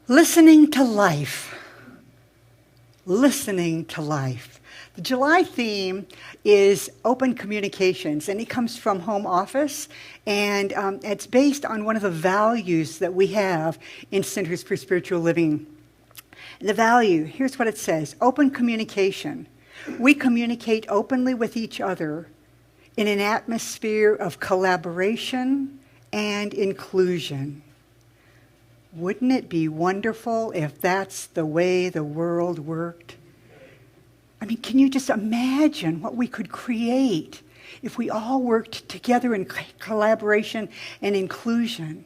Listening to life. Listening to life. The July theme is open communications, and it comes from Home Office, and it's based on one of the values that we have in Centers for Spiritual Living. The value, here's what it says: open communication. We communicate openly with each other in an atmosphere of collaboration and inclusion. Wouldn't it be wonderful if that's the way the world worked? I mean, can you just imagine what we could create if we all worked together in collaboration and inclusion?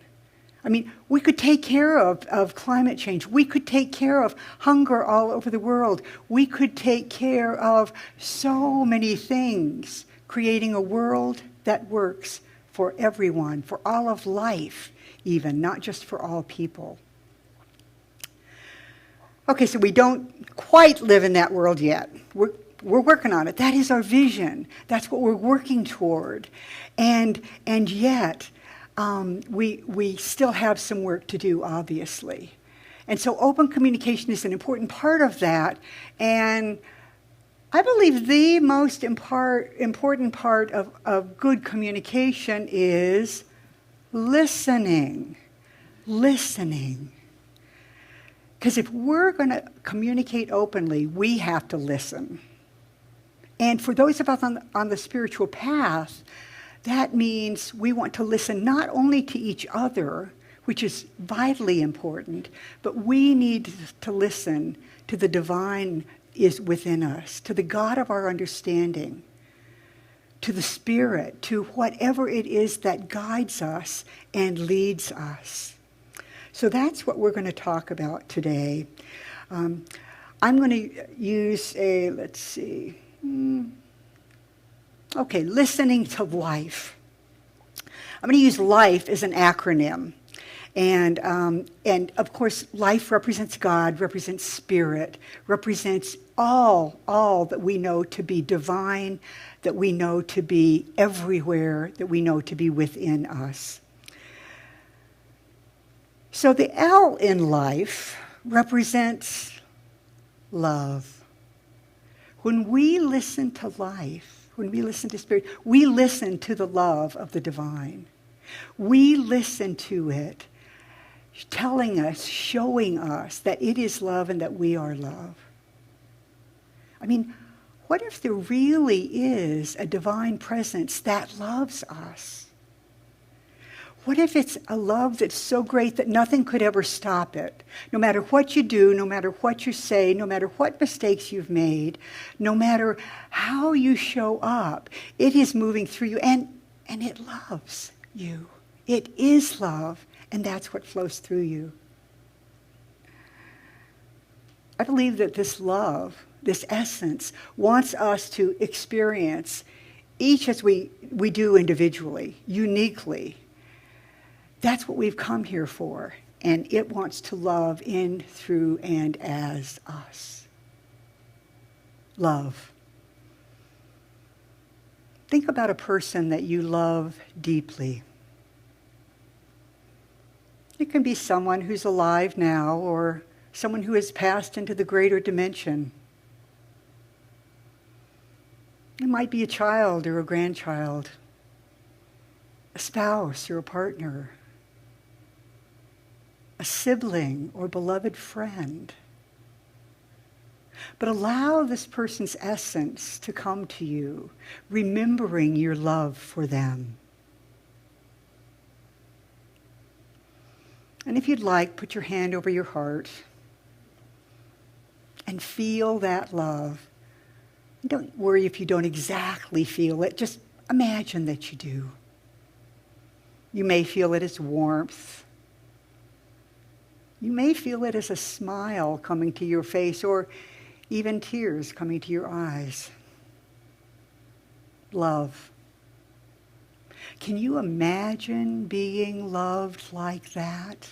I mean, we could take care of climate change. We could take care of hunger all over the world. We could take care of so many things, creating a world that works for everyone, for all of life even, not just for all people. Okay, so we don't quite live in that world yet. We're working on it. That is our vision. That's what we're working toward. And yet, we still have some work to do, obviously. And so open communication is an important part of that. And I believe the most important part of good communication is listening. Listening. Because if we're going to communicate openly, we have to listen. And for those of us on the spiritual path, that means we want to listen not only to each other, which is vitally important, but we need to listen to the divine is within us, to the God of our understanding, to the Spirit, to whatever it is that guides us and leads us. So that's what we're going to talk about today. I'm going to use listening to life. I'm going to use life as an acronym. And of course, life represents God, represents spirit, represents all that we know to be divine, that we know to be everywhere, that we know to be within us. So the L in life represents love. When we listen to life, when we listen to spirit, we listen to the love of the divine. We listen to it, telling us, showing us that it is love and that we are love. I mean, what if there really is a divine presence that loves us? What if it's a love that's so great that nothing could ever stop it? No matter what you do, no matter what you say, no matter what mistakes you've made, no matter how you show up, it is moving through you, and it loves you. It is love, and that's what flows through you. I believe that this love, this essence, wants us to experience, each as we do individually, uniquely. That's what we've come here for, and it wants to love in, through, and as us. Love. Think about a person that you love deeply. It can be someone who's alive now, or someone who has passed into the greater dimension. It might be a child or a grandchild, a spouse or a partner, a sibling or beloved friend. But allow this person's essence to come to you, remembering your love for them. And if you'd like, put your hand over your heart and feel that love. Don't worry if you don't exactly feel it. Just imagine that you do. You may feel it as warmth. You may feel it as a smile coming to your face, or even tears coming to your eyes. Love. Can you imagine being loved like that?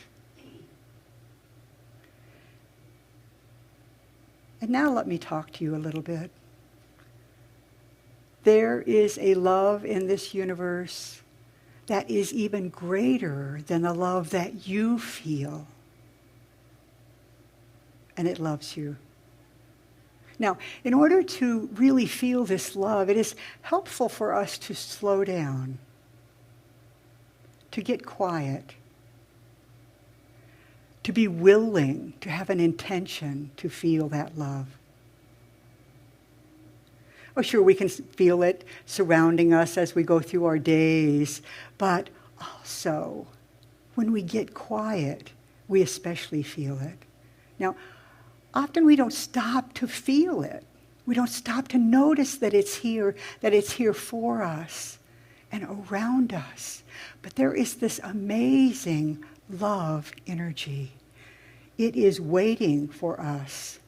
And now let me talk to you a little bit. There is a love in this universe that is even greater than the love that you feel. and it loves you. Now, in order to really feel this love, it is helpful for us to slow down, to get quiet, to be willing to have an intention to feel that love. Oh, sure, we can feel it surrounding us as we go through our days, but also when we get quiet, we especially feel it. Now, often we don't stop to feel it. We don't stop to notice that it's here for us and around us. But there is this amazing love energy. It is waiting for us.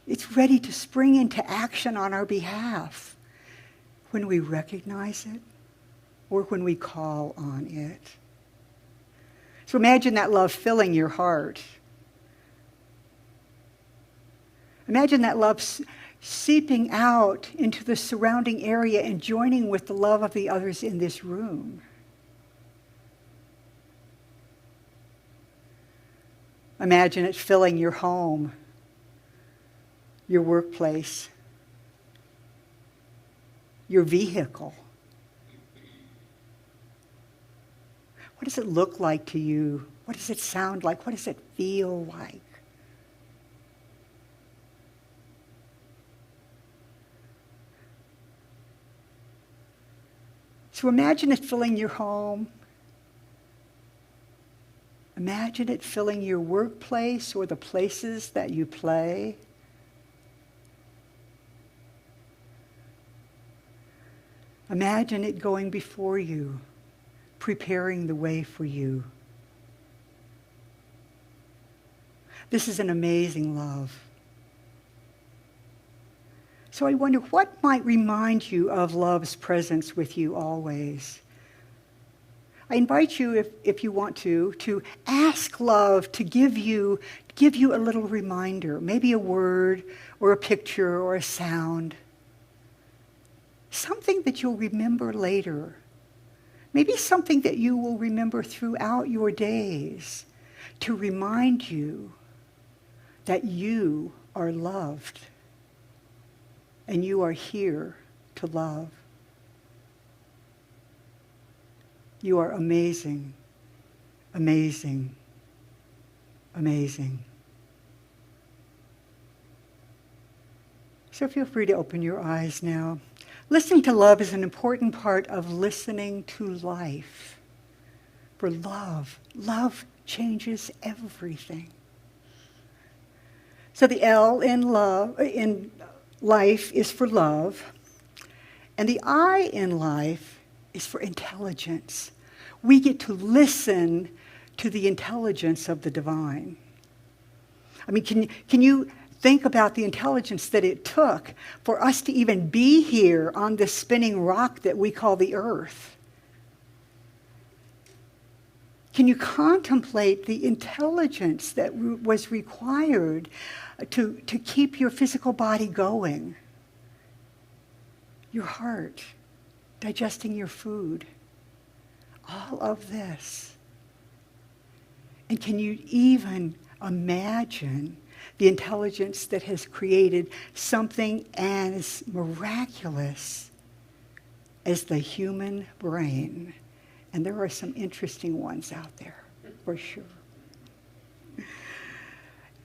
It's ready to spring into action on our behalf when we recognize it or when we call on it. So imagine that love filling your heart. Imagine that love seeping out into the surrounding area and joining with the love of the others in this room. Imagine it filling your home, your workplace, your vehicle. What does it look like to you? What does it sound like? What does it feel like? So imagine it filling your home. Imagine it filling your workplace or the places that you play. Imagine it going before you, preparing the way for you. This is an amazing love. So I wonder what might remind you of love's presence with you always. I invite you, if you want to ask love to give you a little reminder, maybe a word or a picture or a sound. Something that you'll remember later. Maybe something that you will remember throughout your days to remind you that you are loved and you are here to love. You are amazing, amazing, amazing. So feel free to open your eyes now. Listening to love is an important part of listening to life. For love changes everything. So the L in life is for love, and the I in life is for intelligence. We get to listen to the intelligence of the divine. I mean, can you think about the intelligence that it took for us to even be here on this spinning rock that we call the earth? Can you contemplate the intelligence that was required to keep your physical body going? Your heart, digesting your food, all of this. And can you even imagine the intelligence that has created something as miraculous as the human brain? And there are some interesting ones out there, for sure.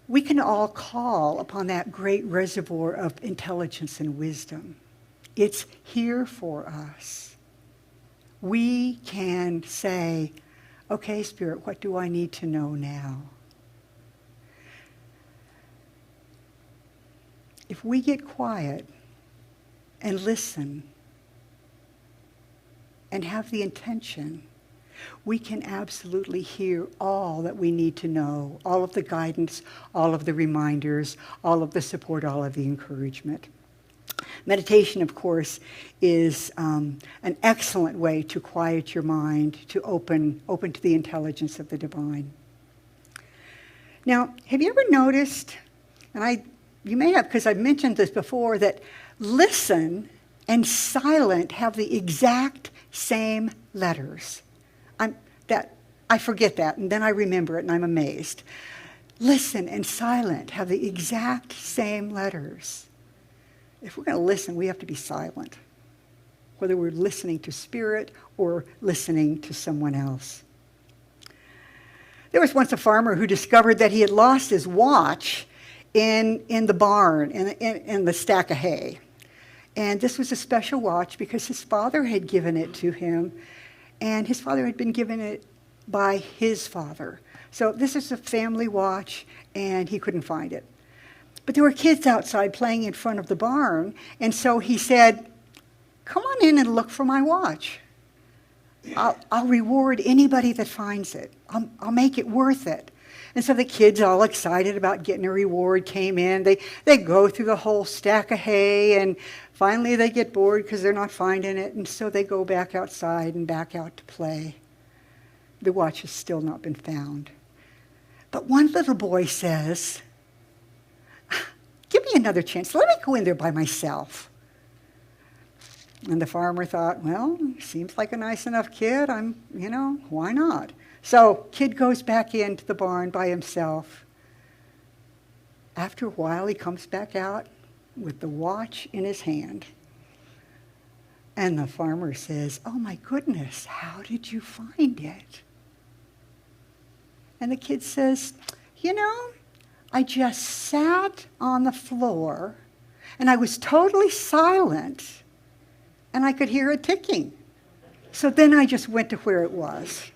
We can all call upon that great reservoir of intelligence and wisdom. It's here for us. We can say, okay, Spirit, what do I need to know now? If we get quiet and listen and have the intention, we can absolutely hear all that we need to know, all of the guidance, all of the reminders, all of the support, all of the encouragement. Meditation, of course, is an excellent way to quiet your mind, to open to the intelligence of the divine. Now, have you ever noticed, and you may have, because I've mentioned this before, that listen and silent have the exact same letters. I forget that, and then I remember it, and I'm amazed. listen and silent have the exact same letters. If we're going to listen, we have to be silent, whether we're listening to spirit or listening to someone else. There was once a farmer who discovered that he had lost his watch in the barn, in the stack of hay. And this was a special watch because his father had given it to him, and his father had been given it by his father. So this is a family watch, and he couldn't find it. But there were kids outside playing in front of the barn, and so he said, "Come on in and look for my watch. I'll reward anybody that finds it. I'll make it worth it." And so the kids, all excited about getting a reward, came in. They go through the whole stack of hay, and finally they get bored because they're not finding it, and so they go back outside and back out to play. The watch has still not been found. But one little boy says, "Give me another chance. Let me go in there by myself." And the farmer thought, well, seems like a nice enough kid. Why not? So kid goes back into the barn by himself. After a while, he comes back out with the watch in his hand. And the farmer says, "Oh my goodness, how did you find it?" And the kid says, "I just sat on the floor and I was totally silent. And I could hear it ticking. So then I just went to where it was.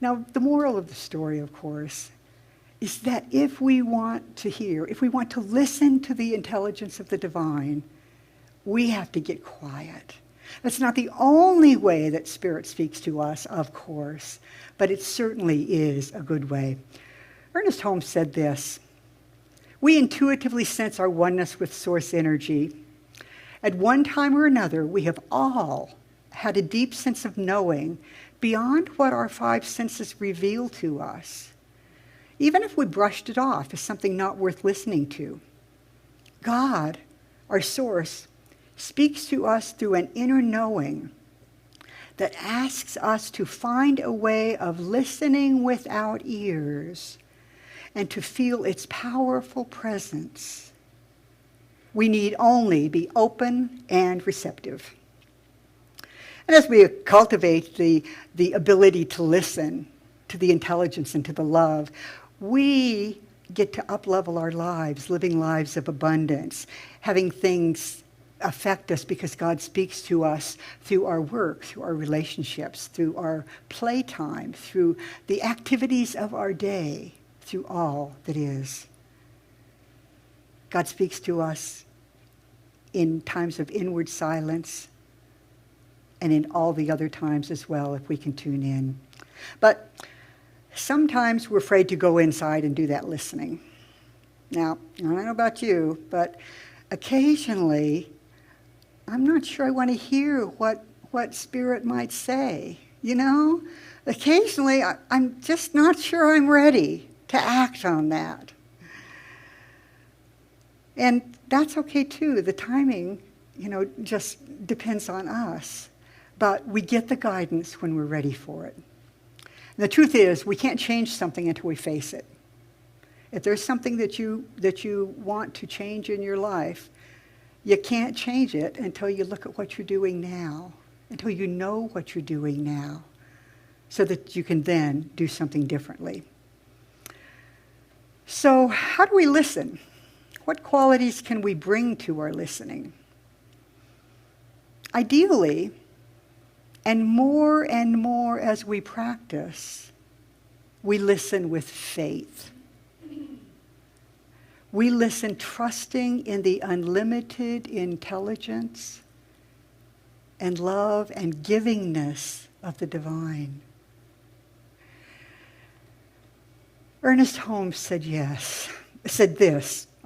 Now, the moral of the story, of course, is that if we want to listen to the intelligence of the divine, we have to get quiet. That's not the only way that Spirit speaks to us, of course, but it certainly is a good way. Ernest Holmes said this: "We intuitively sense our oneness with source energy. At one time or another, we have all had a deep sense of knowing beyond what our five senses reveal to us, even if we brushed it off as something not worth listening to. God, our source, speaks to us through an inner knowing that asks us to find a way of listening without ears and to feel its powerful presence. We need only be open and receptive." And as we cultivate the ability to listen to the intelligence and to the love, we get to up-level our lives, living lives of abundance, having things affect us because God speaks to us through our work, through our relationships, through our playtime, through the activities of our day, through all that is. God speaks to us in times of inward silence and in all the other times as well, if we can tune in. But sometimes we're afraid to go inside and do that listening. Now, I don't know about you, but occasionally I'm not sure I want to hear what Spirit might say. Occasionally I'm just not sure I'm ready to act on that. And that's okay too. The timing, just depends on us. But we get the guidance when we're ready for it. And the truth is, we can't change something until we face it. If there's something that you want to change in your life, you can't change it until you look at what you're doing now, until you know what you're doing now, so that you can then do something differently. So how do we listen? What qualities can we bring to our listening? Ideally, and more as we practice, we listen with faith. We listen trusting in the unlimited intelligence and love and givingness of the divine. Ernest Holmes said this.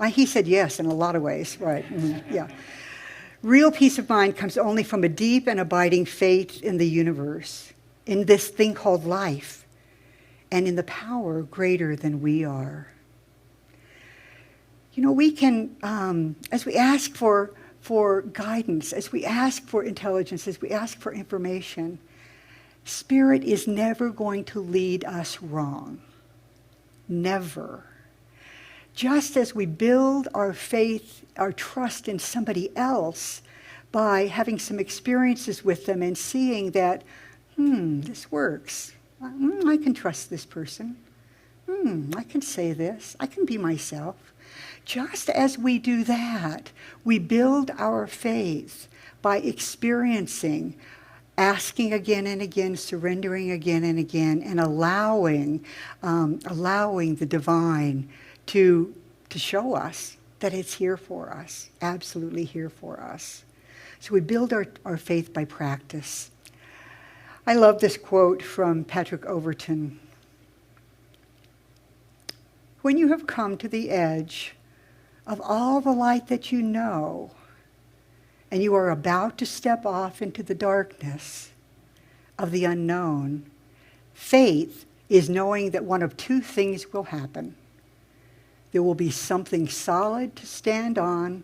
He said yes in a lot of ways, right? Yeah. "Real peace of mind comes only from a deep and abiding faith in the universe, in this thing called life, and in the power greater than we are." We can, as we ask for guidance, as we ask for intelligence, as we ask for information, Spirit is never going to lead us wrong. Never. Just as we build our faith, our trust in somebody else by having some experiences with them and seeing that, this works. I can trust this person. I can say this. I can be myself. Just as we do that, we build our faith by experiencing, asking again and again, surrendering again and again, and allowing the divine to show us that it's here for us, absolutely here for us. So we build our faith by practice. I love this quote from Patrick Overton. When you have come to the edge of all the light that you know, and you are about to step off into the darkness of the unknown, faith is knowing that one of two things will happen. There will be something solid to stand on,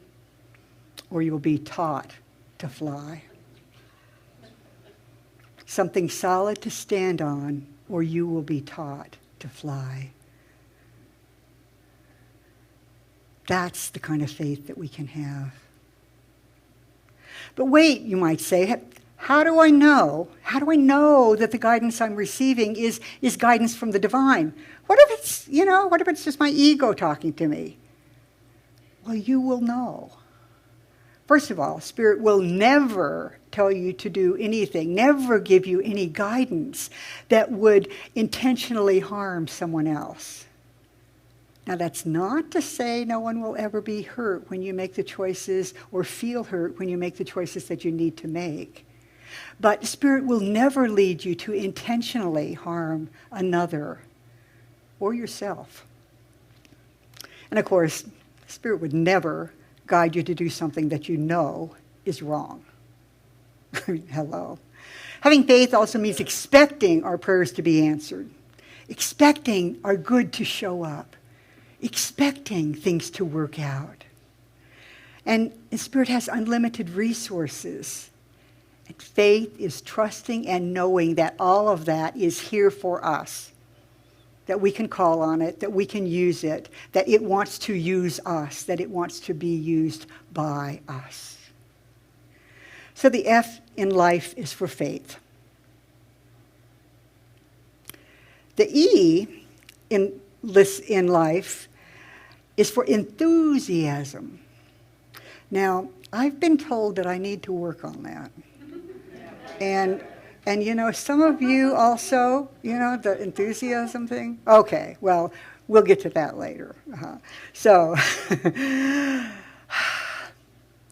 or you will be taught to fly. Something solid to stand on, or you will be taught to fly. That's the kind of faith that we can have. But wait, you might say, how do I know? How do I know that the guidance I'm receiving is guidance from the divine? What if it's just my ego talking to me? Well, you will know. First of all, Spirit will never tell you to do anything, never give you any guidance that would intentionally harm someone else. Now, that's not to say no one will ever be hurt when you make the choices or feel hurt when you make the choices that you need to make. But Spirit will never lead you to intentionally harm another or yourself. And of course, Spirit would never guide you to do something that you know is wrong. Hello. Having faith also means expecting our prayers to be answered, expecting our good to show up, expecting things to work out. And Spirit has unlimited resources. And faith is trusting and knowing that all of that is here for us, that we can call on it, that we can use it, that it wants to use us, that it wants to be used by us. So the F in life is for faith. The E in life is for enthusiasm. Now, I've been told that I need to work on that. And some of you also, the enthusiasm thing. Okay, well, we'll get to that later. So,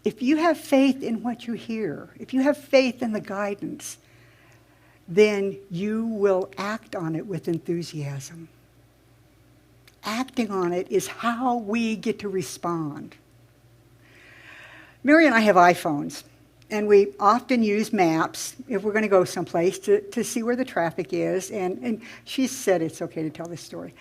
if you have faith in what you hear, if you have faith in the guidance, then you will act on it with enthusiasm. Acting on it is how we get to respond. Mary and I have iPhones, and we often use maps if we're going to go someplace to see where the traffic is. And she said it's okay to tell this story.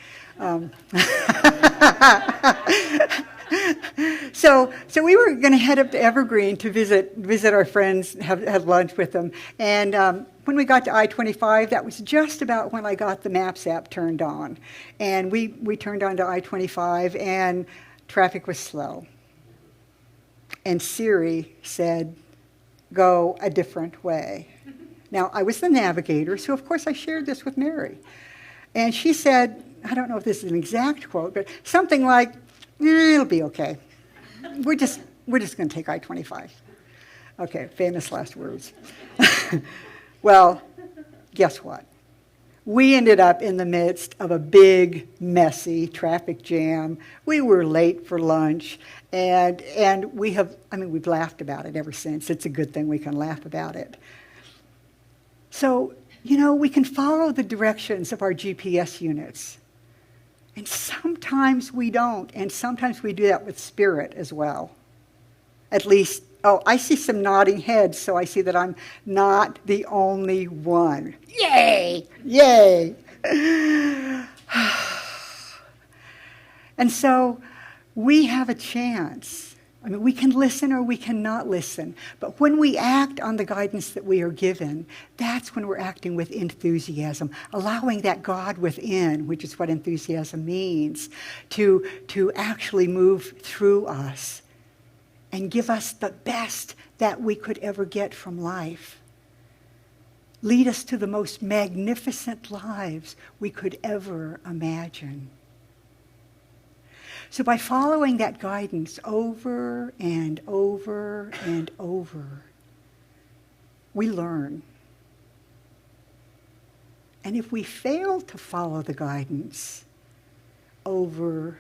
So we were going to head up to Evergreen to visit our friends, have lunch with them. And when we got to I-25, that was just about when I got the Maps app turned on. And we turned on to I-25, and traffic was slow. And Siri said, go a different way. Now, I was the navigator, so of course I shared this with Mary. And she said, I don't know if this is an exact quote, but something like, it'll be okay. We're just going to take I-25. Okay, famous last words. Well, guess what? We ended up in the midst of a big, messy traffic jam. We were late for lunch, and we've laughed about it ever since. It's a good thing we can laugh about it. So, we can follow the directions of our GPS units. And sometimes we don't, and sometimes we do that with Spirit as well. At least, I see some nodding heads, so I see that I'm not the only one. Yay! Yay! And so we have a chance I mean, we can listen or we cannot listen. But when we act on the guidance that we are given, that's when we're acting with enthusiasm, allowing that God within, which is what enthusiasm means, to actually move through us and give us the best that we could ever get from life. Lead us to the most magnificent lives we could ever imagine. So by following that guidance over and over and over, we learn. And if we fail to follow the guidance over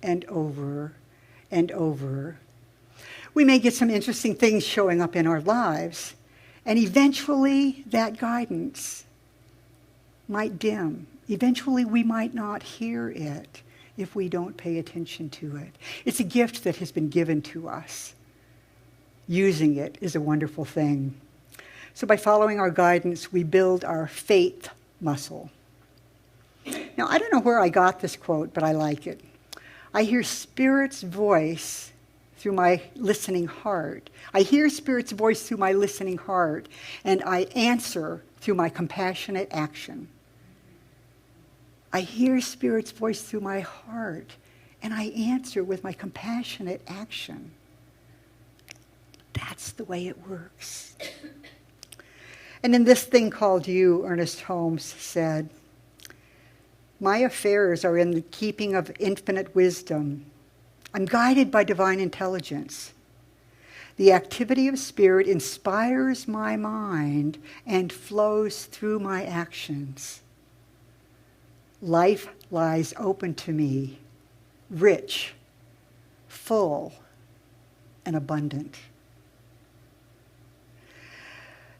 and over and over, we may get some interesting things showing up in our lives, and eventually that guidance might dim. Eventually we might not hear it if we don't pay attention to it. It's a gift that has been given to us. Using it is a wonderful thing. So by following our guidance, we build our faith muscle. Now, I don't know where I got this quote, but I like it. I hear Spirit's voice through my listening heart. I hear Spirit's voice through my listening heart, and I answer through my compassionate action. I hear Spirit's voice through my heart, and I answer with my compassionate action. That's the way it works. And in this thing called you, Ernest Holmes said, my affairs are in the keeping of infinite wisdom. I'm guided by divine intelligence. The activity of Spirit inspires my mind and flows through my actions. Life lies open to me, rich, full, and abundant.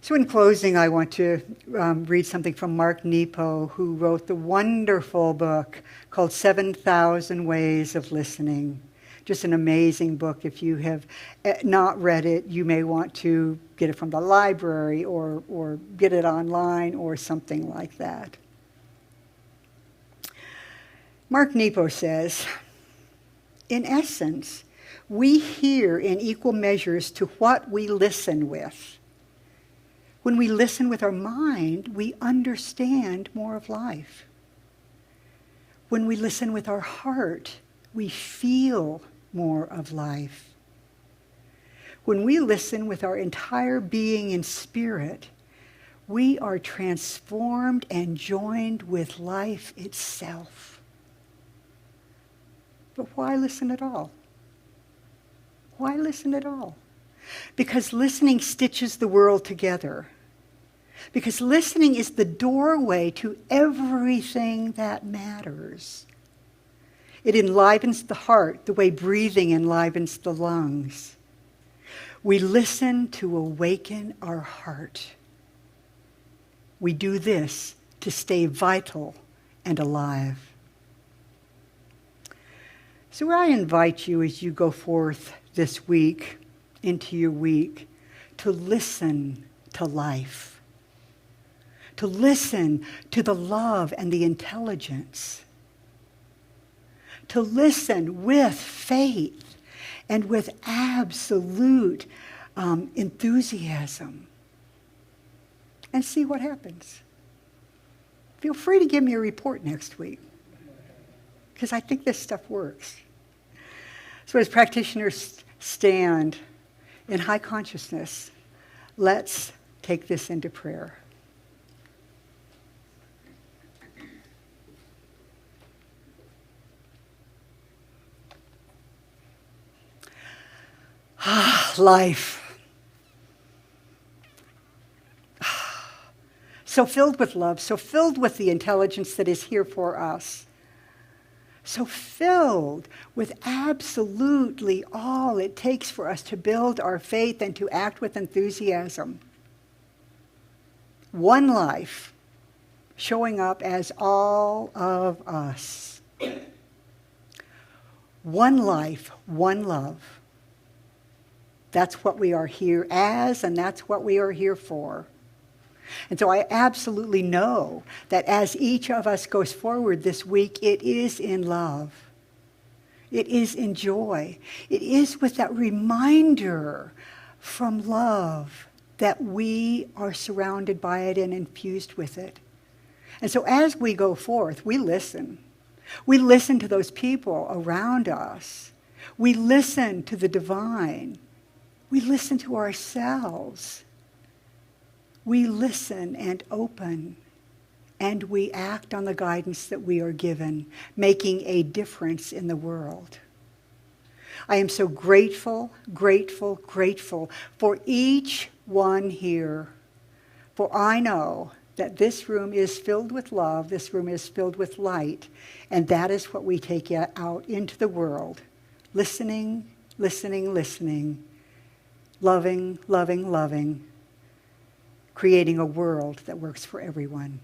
So in closing, I want to read something from Mark Nepo, who wrote the wonderful book called 7,000 Ways of Listening. Just an amazing book. If you have not read it, you may want to get it from the library or get it online or something like that. Mark Nepo says, in essence, we hear in equal measures to what we listen with. When we listen with our mind, we understand more of life. When we listen with our heart, we feel more of life. When we listen with our entire being and spirit, we are transformed and joined with life itself. But why listen at all? Why listen at all? Because listening stitches the world together. Because listening is the doorway to everything that matters. It enlivens the heart the way breathing enlivens the lungs. We listen to awaken our heart. We do this to stay vital and alive. So I invite you as you go forth this week, into your week, to listen to life. To listen to the love and the intelligence. To listen with faith and with absolute enthusiasm. And see what happens. Feel free to give me a report next week, because I think this stuff works. So as practitioners stand in high consciousness, let's take this into prayer. Life. So filled with love, so filled with the intelligence that is here for us. So filled with absolutely all it takes for us to build our faith and to act with enthusiasm. One life showing up as all of us. One life, one love. That's what we are here as, and that's what we are here for. And so I absolutely know that as each of us goes forward this week, it is in love. It is in joy. It is with that reminder from love that we are surrounded by it and infused with it. And so as we go forth, we listen. We listen to those people around us. We listen to the divine. We listen to ourselves. We listen and open. And we act on the guidance that we are given, making a difference in the world. I am so grateful, grateful, grateful for each one here. For I know that this room is filled with love, this room is filled with light, and that is what we take out into the world. Listening, listening, listening, loving, loving, loving, creating a world that works for everyone.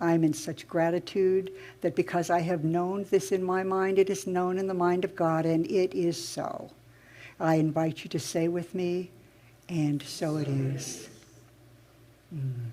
I'm in such gratitude that because I have known this in my mind, it is known in the mind of God, and it is so. I invite you to say with me, and so it is. Mm.